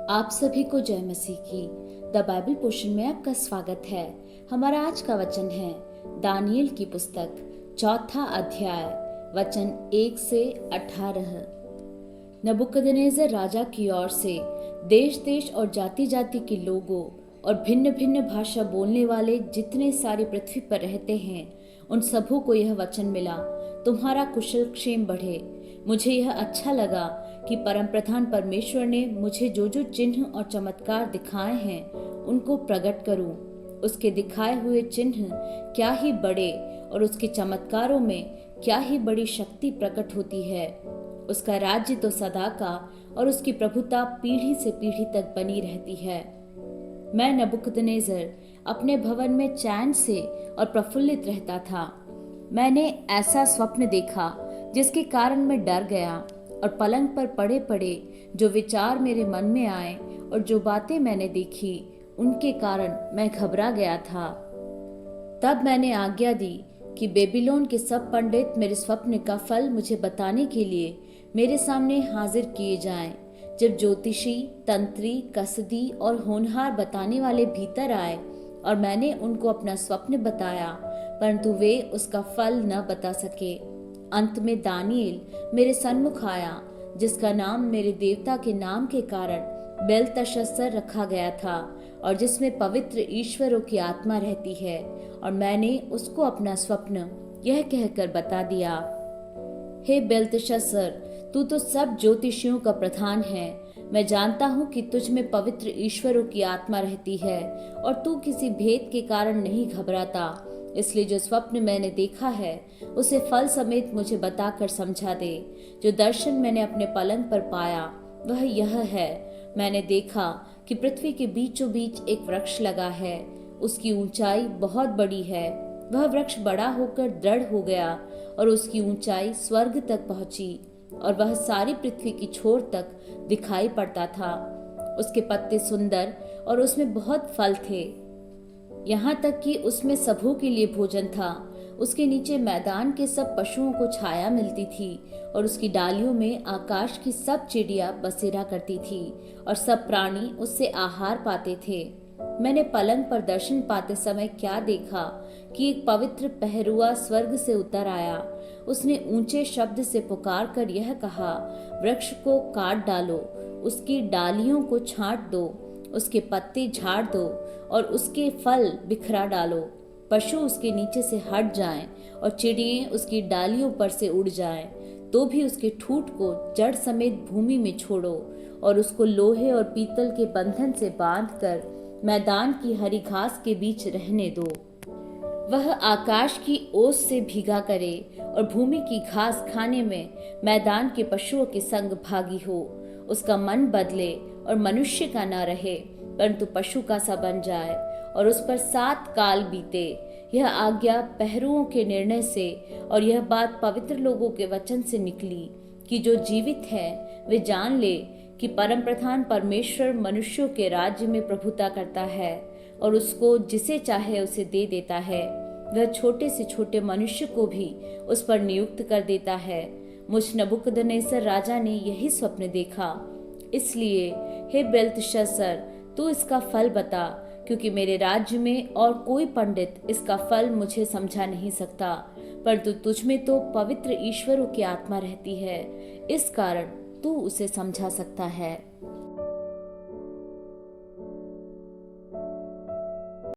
आप सभी को जय मसीह की। द बाइबल पोर्शन में आपका स्वागत है। हमारा आज का वचन है दानियेल की पुस्तक 4 अध्याय वचन 1 से 18। नबूकदनेस्सर राजा की ओर से देश देश और जाति जाति के लोगों और भिन्न भिन्न भाषा बोलने वाले जितने सारी पृथ्वी पर रहते हैं उन सबों को यह वचन मिला, तुम्हारा कुशल क्षेम बढ़े। मुझे यह अच्छा लगा कि परमप्रधान परमेश्वर ने मुझे जो जो चिन्ह और चमत्कार दिखाए हैं उनको प्रकट करूं। उसके दिखाए हुए चिन्ह क्या ही बड़े और उसके चमत्कारों में क्या ही बड़ी शक्ति प्रकट होती है। उसका राज्य तो सदा का और उसकी प्रभुता पीढ़ी से पीढ़ी तक बनी रहती है। मैं नबूकदनेस्सर अपने भवन में चैन से और प्रफुल्लित रहता था। मैंने ऐसा स्वप्न देखा जिसके कारण मैं डर गया और पलंग पर पड़े पड़े जो विचार मेरे मन में आए और जो बातें मैंने देखी उनके कारण मैं घबरा गया था। तब मैंने आज्ञा दी कि बेबीलोन के सब पंडित मेरे स्वप्न का फल मुझे बताने के लिए मेरे सामने हाजिर किए जाएं। जब ज्योतिषी, तंत्री, कसदी और होनहार बताने वाले भीतर आए और मैंने उनको अपना स्वप्न बताया, परंतु वे उसका फल न बता सके। अंत में दानियेल मेरे सन्मुख आया, जिसका नाम मेरे देवता के नाम के कारण बेलतशस्सर रखा गया था और जिसमें पवित्र ईश्वरों की आत्मा रहती है। और मैंने उसको अपना स्वप्न यह कहकर बता दिया, हे बेलतशस्सर, तू तो सब ज्योतिषियों का प्रधान है। मैं जानता हूँ कि तुझ में पवित्र ईश्वरों की आत्मा रहती है और तू किसी भेद के कारण नहीं घबराता। इसलिए जो स्वप्न मैंने देखा है उसे फल समेत मुझे बताकर समझा दे। जो दर्शन मैंने अपने पलंग पर पाया वह यह है, मैंने देखा कि पृथ्वी के बीचों बीच एक वृक्ष लगा है। उसकी ऊंचाई बहुत बड़ी है। वह वृक्ष बड़ा होकर दृढ़ हो गया और उसकी ऊंचाई स्वर्ग तक पहुंची और वह सारी पृथ्वी की छोर तक दिखाई पड़ता था। उसके पत्ते सुंदर और उसमें बहुत फल थे, यहाँ तक कि उसमें सबों के लिए भोजन था। उसके नीचे मैदान के सब पशुओं को छाया मिलती थी और उसकी डालियों में आकाश की सब चिड़िया बसेरा करती थी और सब प्राणी उससे आहार पाते थे। मैंने पलंग पर दर्शन पाते समय क्या देखा कि एक पवित्र पहरुआ स्वर्ग से उतर आया। उसने ऊंचे शब्द से पुकार कर यह कहा, वृक्ष को काट डालो, उसकी डालियों को छांट दो, उसके पत्ते झाड़ दो और उसके फल बिखरा डालो। पशु उसके नीचे से हट जाएं और चिड़िए उसकी डालियों पर से उड़ जाएं, तो भी उसके ठूठ को जड़ समेत भूमि में छोड़ो और उसको लोहे और पीतल के बंधन से बांधकर मैदान की हरी घास के बीच रहने दो। वह आकाश की ओस से भीगा करे और भूमि की घास खाने में मैदान के पशुओं के संग भागी हो। उसका मन बदले और मनुष्य का न रहे, परंतु पशु का सा बन जाए और उस पर 7 काल बीते। यह आज्ञा पहरुओं के निर्णय से और यह बात पवित्र लोगों के वचन से निकली कि जो जीवित है वे जान ले कि परमप्रधान परमेश्वर मनुष्यों के राज्य में प्रभुता करता है और उसको जिसे चाहे उसे दे देता है। वह छोटे से छोटे मनुष्य को भी उस पर नियुक्त कर देता है। मुझ नबूकदनेस्सर राजा ने यही स्वप्न देखा। इसलिए हे बेलतशस्सर, तू इसका फल बता, क्योंकि मेरे राज्य में और कोई पंडित इसका फल मुझे समझा नहीं सकता, परंतु तुझ में तो पवित्र ईश्वरों की आत्मा रहती है, इस कारण तू उसे समझा सकता है।